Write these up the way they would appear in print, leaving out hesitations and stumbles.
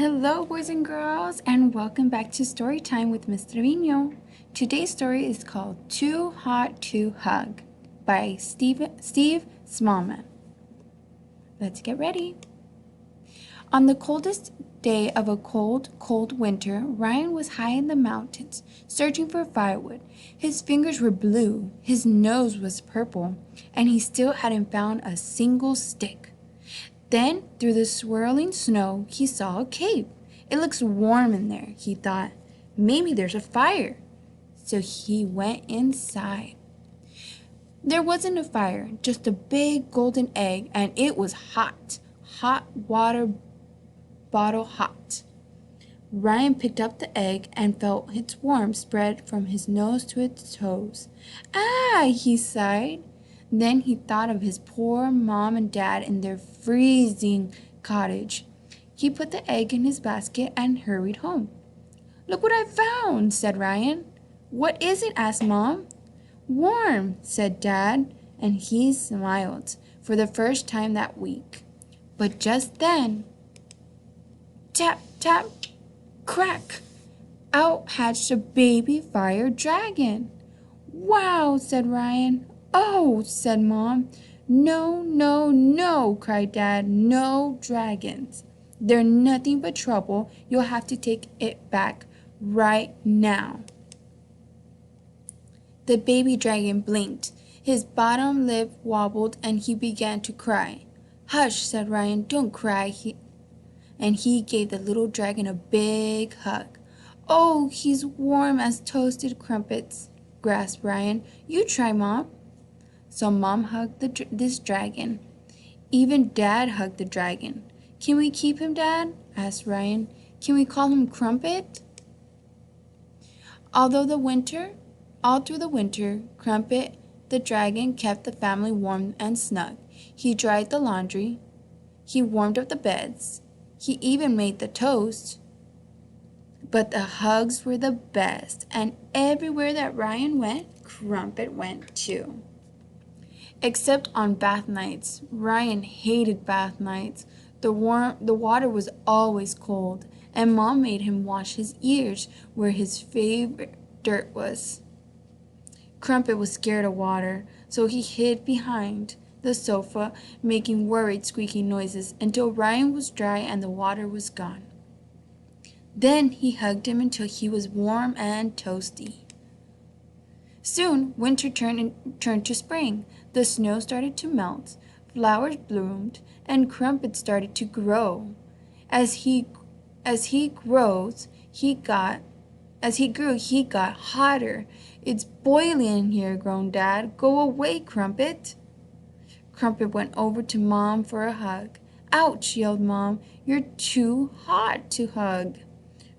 Hello, boys and girls, and welcome back to Storytime with Miss Trevino. Today's story is called Too Hot to Hug by Steve Smallman. Let's get ready. On the coldest day of a cold winter, Ryan was high in the mountains, searching for firewood. His fingers were blue, his nose was purple, and he still hadn't found a single stick. Then, through the swirling snow, he saw a cave. It looks warm in there, he thought. Maybe there's a fire. So he went inside. There wasn't a fire, just a big golden egg, and it was hot. Hot water bottle hot. Ryan picked up the egg and felt its warmth spread from his nose to its toes. Ah, he sighed. Then he thought of his poor mom and dad in their freezing cottage. He put the egg in his basket and hurried home. Look what I found, said Ryan. What is it? Asked Mom. Warm, said Dad, and he smiled for the first time that week. But just then, tap, tap, crack, out hatched a baby fire dragon. Wow, said Ryan. Oh, said Mom. No, no, no, cried Dad. No dragons. They're nothing but trouble. You'll have to take it back right now. The baby dragon blinked. His bottom lip wobbled and he began to cry. Hush, said Ryan. Don't cry. And he gave the little dragon a big hug. Oh, he's warm as toasted crumpets, gasped Ryan. You try, Mom. So Mom hugged this dragon. Even Dad hugged the dragon. Can we keep him, Dad? Asked Ryan. Can we call him Crumpet? All through the winter, Crumpet the dragon kept the family warm and snug. He dried the laundry. He warmed up the beds. He even made the toast. But the hugs were the best, and everywhere that Ryan went, Crumpet went too. Except on bath nights. Ryan hated bath nights. The water was always cold, and Mom made him wash his ears where his favorite dirt was. Crumpet was scared of water, so he hid behind the sofa, making worried squeaky noises until Ryan was dry and the water was gone. Then he hugged him until he was warm and toasty. Soon, winter turned to spring. The snow started to melt, flowers bloomed, and Crumpet started to grow. As he grew, he got hotter. It's boiling in here, groaned Dad. Go away, Crumpet. Crumpet went over to Mom for a hug. Ouch, yelled Mom. You're too hot to hug.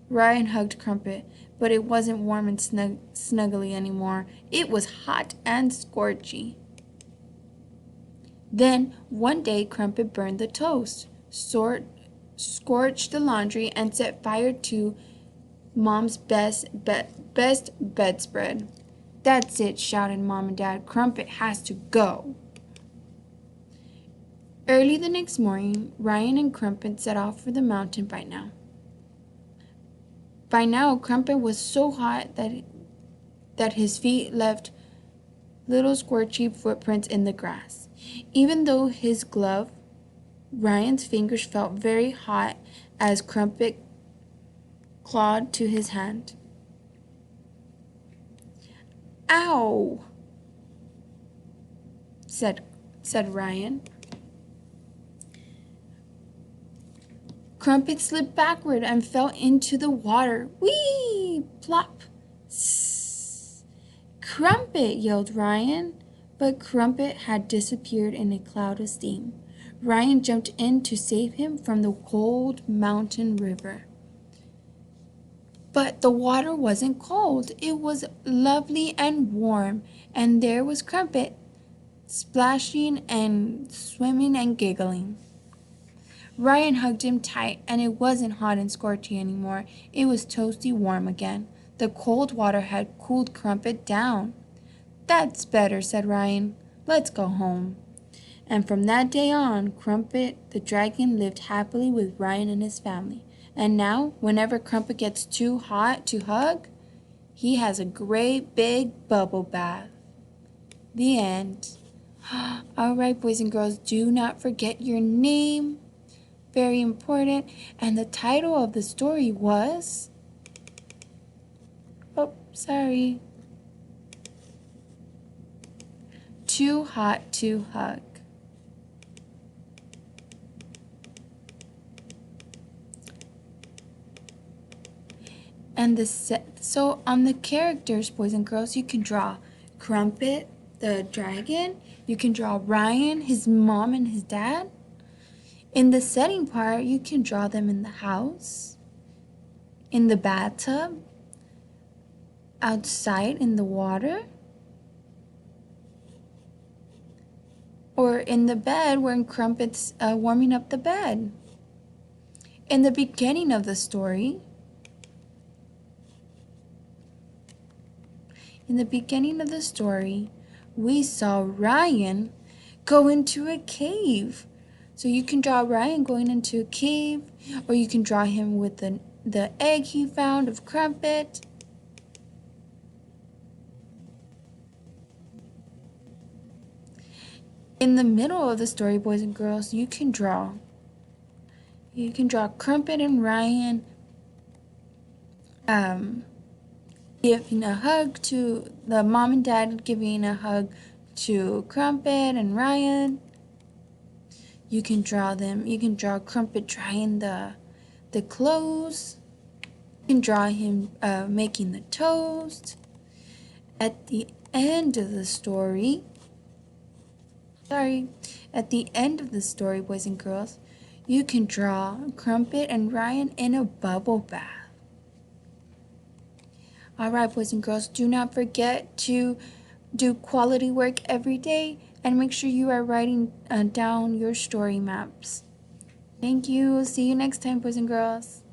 Ryan hugged Crumpet, but it wasn't warm and snuggly anymore. It was hot and scorchy. Then, one day, Crumpet burned the toast, scorched the laundry, and set fire to Mom's best bedspread. That's it, shouted Mom and Dad. Crumpet has to go. Early the next morning, Ryan and Crumpet set off for the mountain by now. By now, Crumpet was so hot that his feet left little scorchy footprints in the grass. Even though his glove, Ryan's fingers felt very hot as Crumpet clawed to his hand. Ow, said Ryan. Crumpet slipped backward and fell into the water. Whee! Plop! Sss! Crumpet! Yelled Ryan. But Crumpet had disappeared in a cloud of steam. Ryan jumped in to save him from the cold mountain river. But the water wasn't cold. It was lovely and warm, and there was Crumpet, splashing and swimming and giggling. Ryan hugged him tight, and it wasn't hot and scorchy anymore. It was toasty warm again. The cold water had cooled Crumpet down. That's better, said Ryan. Let's go home. And from that day on, Crumpet the dragon lived happily with Ryan and his family. And now, whenever Crumpet gets too hot to hug, he has a great big bubble bath. The end. All right, boys and girls, do not forget your name. Very important. And the title of the story was... Oh, sorry. Too Hot to Hug. And so on the characters, boys and girls, you can draw Crumpet, the dragon. You can draw Ryan, his mom and his dad. In the setting part, you can draw them in the house, in the bathtub, outside in the water, or in the bed when Crumpet's warming up the bed. In the beginning of the story, we saw Ryan go into a cave. So you can draw Ryan going into a cave, or you can draw him with the egg he found of Crumpet. In the middle of the story, boys and girls, you can draw Crumpet and Ryan giving a hug to the mom and dad, giving a hug to Crumpet and Ryan. You can draw Crumpet drying the clothes. You can draw him making the toast. At the end of the story, boys and girls, you can draw Crumpet and Ryan in a bubble bath. Alright, boys and girls, do not forget to do quality work every day and make sure you are writing down your story maps. Thank you. See you next time, boys and girls.